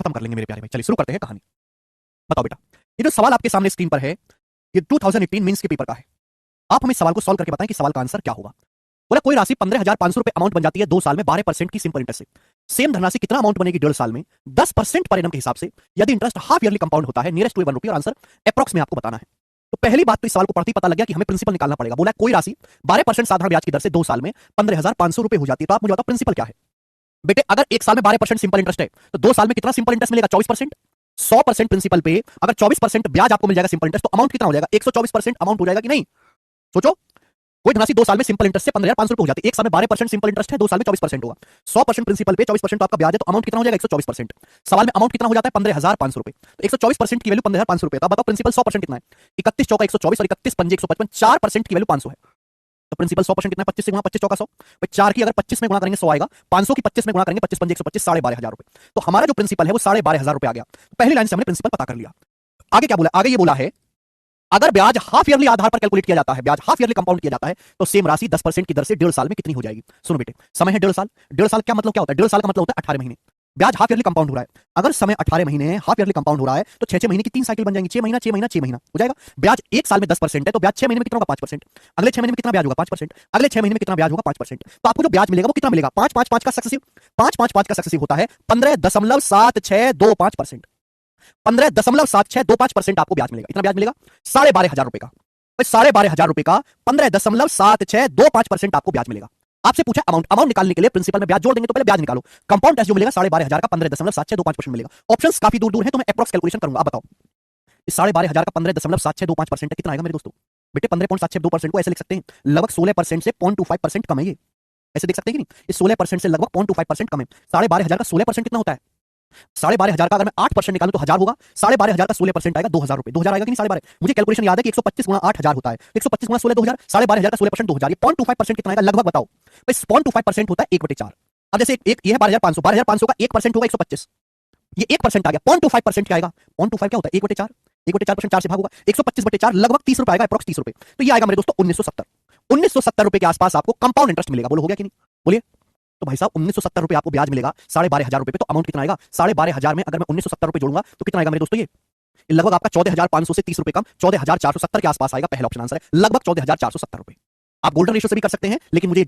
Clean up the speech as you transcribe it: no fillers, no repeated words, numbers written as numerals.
खत्म कर लेंगे मेरे प्यारे भाई। चलिए शुरू करते हैं कहानी। बताओ बेटा, ये जो सवाल आपके सामने स्क्रीन पर है, ये 2018 मेंस के पेपर का है। आप हमें इस सवाल को सॉल्व करके बताएं कि सवाल का आंसर क्या होगा। बोला कोई राशि 15,500 रुपए अमाउंट बन जाती है 2 साल में 12% की सिंपल इंटरेस्ट से। सेम धनराशि कितना अमाउंट बनेगी 1.5 साल में 10% पर एनम के हिसाब से, यदि इंटरेस्ट हाफ ईयरली कंपाउंड होता है नियरेस्ट टू 1 रुपी, और आंसर अप्रॉक्स में आपको बताना है। तो पहली बात तो इस सवाल को पढ़ते ही पता लग गया कि हमें प्रिंसिपल निकालना पड़ेगा। बोला कोई राशि 12% साधारण ब्याज की दर से 2 साल में 15,500 रुपए हो जाती है। तो आप मुझे बताओ प्रिंसिपल क्या है। बेटे अगर 1 साल में 12% सिंपल इंटरेस्ट है तो 2 साल में कितना सिंपल इंटरेस्ट मिलेगा? 24%। 100% प्रिंसिपल पे अगर 24% ब्याज आपको मिल जाएगा सिंपल इंटरेस्ट, तो अमाउंट कितना हो जाएगा? 124% अमाउंट हो जाएगा कि नहीं? सोचो, कोई धनराशि 2 साल में सिंपल इंटरेस्ट से 15,500 रुपए हो जाती है। 1 साल में 12% सिंपल इंटरेस्ट है, 2 साल में 24% होगा। 100% प्रिंसिपल पे 24% तो आपका ब्याज है, तो अमाउंट कितना हो जाएगा? 124%। सवाल में अमाउंट कितना हो जाता है? 15,500 रुपए। तो 124% की वैल्यू 15,500 रुपए। तो बताओ प्रिंसिपल 100% कितना है? 31 चौका 124 और 31 पंजे 155, 4% की वैल्यू 500 है। तो प्रिंसिपल 100% कितना है? 25 से गुणा 25 चौका 100, 4 की अगर 25 में गुणा करेंगे 100 आएगा, 500 की 25 में गुणा करेंगे 25 पंजे 125, 12,500 रुपए। तो हमारा जो प्रिंसिपल है वो 12,500 रुपए आ गया। पहली लाइन से हमने प्रिंसिपल पता कर लिया। आगे क्या बोला? आगे ये बोला है अगर ब्याज हाफ ईयरली आधार पर कैलकुलेट किया जाता है, ब्याज हाफ ईयरली कंपाउंड किया जाता है, तो सेम राशि 10% की दर से 1.5 साल में कितनी हो जाएगी? सुनो बेटे, समय है 1.5 साल। 1.5 साल क्या मतलब क्या होता है? 1.5 साल का मतलब होता है 18 महीने। ब्याज हाफ ईयरली कंपाउंड हो रहा है। अगर समय 18 महीने है, हाफ ईयरली कंपाउंड हो रहा है, तो 6 महीने की 3 साइकिल बन जाएंगी। 6 महीना 6 महीना 6 महीना हो जाएगा। ब्याज 1 साल में 10% है, तो ब्याज 6 महीने में कितना होगा? 5%। अगले 6 महीने में कितना ब्याज होगा? 5%। अगले 6 महीने में कितना ब्याज होगा? 5%। तो आपको जो ब्याज मिलेगा वो कितना मिलेगा? 5-5-5 का सक्सेसिव, 5-5-5 का सक्सेसिव होता है 15.7625%। 15.7625% आपको ब्याज मिलेगा। इतना ब्याज मिलेगा 12,500 रुपए का। 12,500 रुपए का 15.7625% आपको ब्याज मिलेगा। आपसे पूछा अमाउंट निकालने के लिए प्रिंसिपल में ब्याज जोड़ देंगे, तो पहले ब्याज निकालो। कंपाउंड इंटरेस्ट जो मिलेगा 12,500 का 15.7625% मिलेगा। ऑप्शंस काफी दूर दूर है, तो मैं अप्रॉक्स कैलकुलेशन करूंगा। आप बताओ इस 12,500 का 15.7625% कितना आएगा मेरे दोस्तों? बेटे 15.762% को ऐसे लिख सकते हैं, लगभग 16% से 0.25% कम है ये। ऐसे देख सकते हैं कि नहीं? इस 16% से लगभग 0.25% कम है। 12,500 का 16% कितना होता है? 12,500 का अगर मैं 8% निकालूं तो 1000 होगा। 12,500 का 16% आएगा 2,000 रुपए। 2,000 आएगा कि नहीं? 12,500 मुझे कैलकुलेशन याद है कि 125 गुणा 8,000 होता है। 125 गुणा 16 2,000, 12,500 का 16% 2,000, ये 0.25% कितना आएगा लगभग? बताओ भाई। 0.25% होता है 1/4। अब जैसे एक ये है 12,500, 12,500 का 1% होगा 125, ये 1% आ गया। 0.25% क्या आएगा? 0.25 क्या होता है? 1/4। 1/4% 4 से भाग होगा, 125/4 लगभग 30 रुपए आएगा, अप्रॉक्स 30 रुपए। तो ये आएगा मेरे दोस्तों 1970। 1970 रुपए के आसपास आपको कंपाउंड इंटरेस्ट मिलेगा। बोलो हो गया कि नहीं? बोलिए। तो भाई साहब 1970 रुपए आपको ब्याज मिलेगा 12,500 रुपए पे। तो अमाउंट कितना आएगा? 12,500 में अगर मैं 1970 रुपए जोड़ूंगा तो कितना आएगा मेरे दोस्तों? ये लगभग आपका 14,500 से 30 रुपए कम 14,470 के आसपास आएगा। पहला ऑप्शन आंसर है, लगभग 14,470 रुपए। आप गोल्डन रेशियो से भी कर सकते हैं, लेकिन मुझे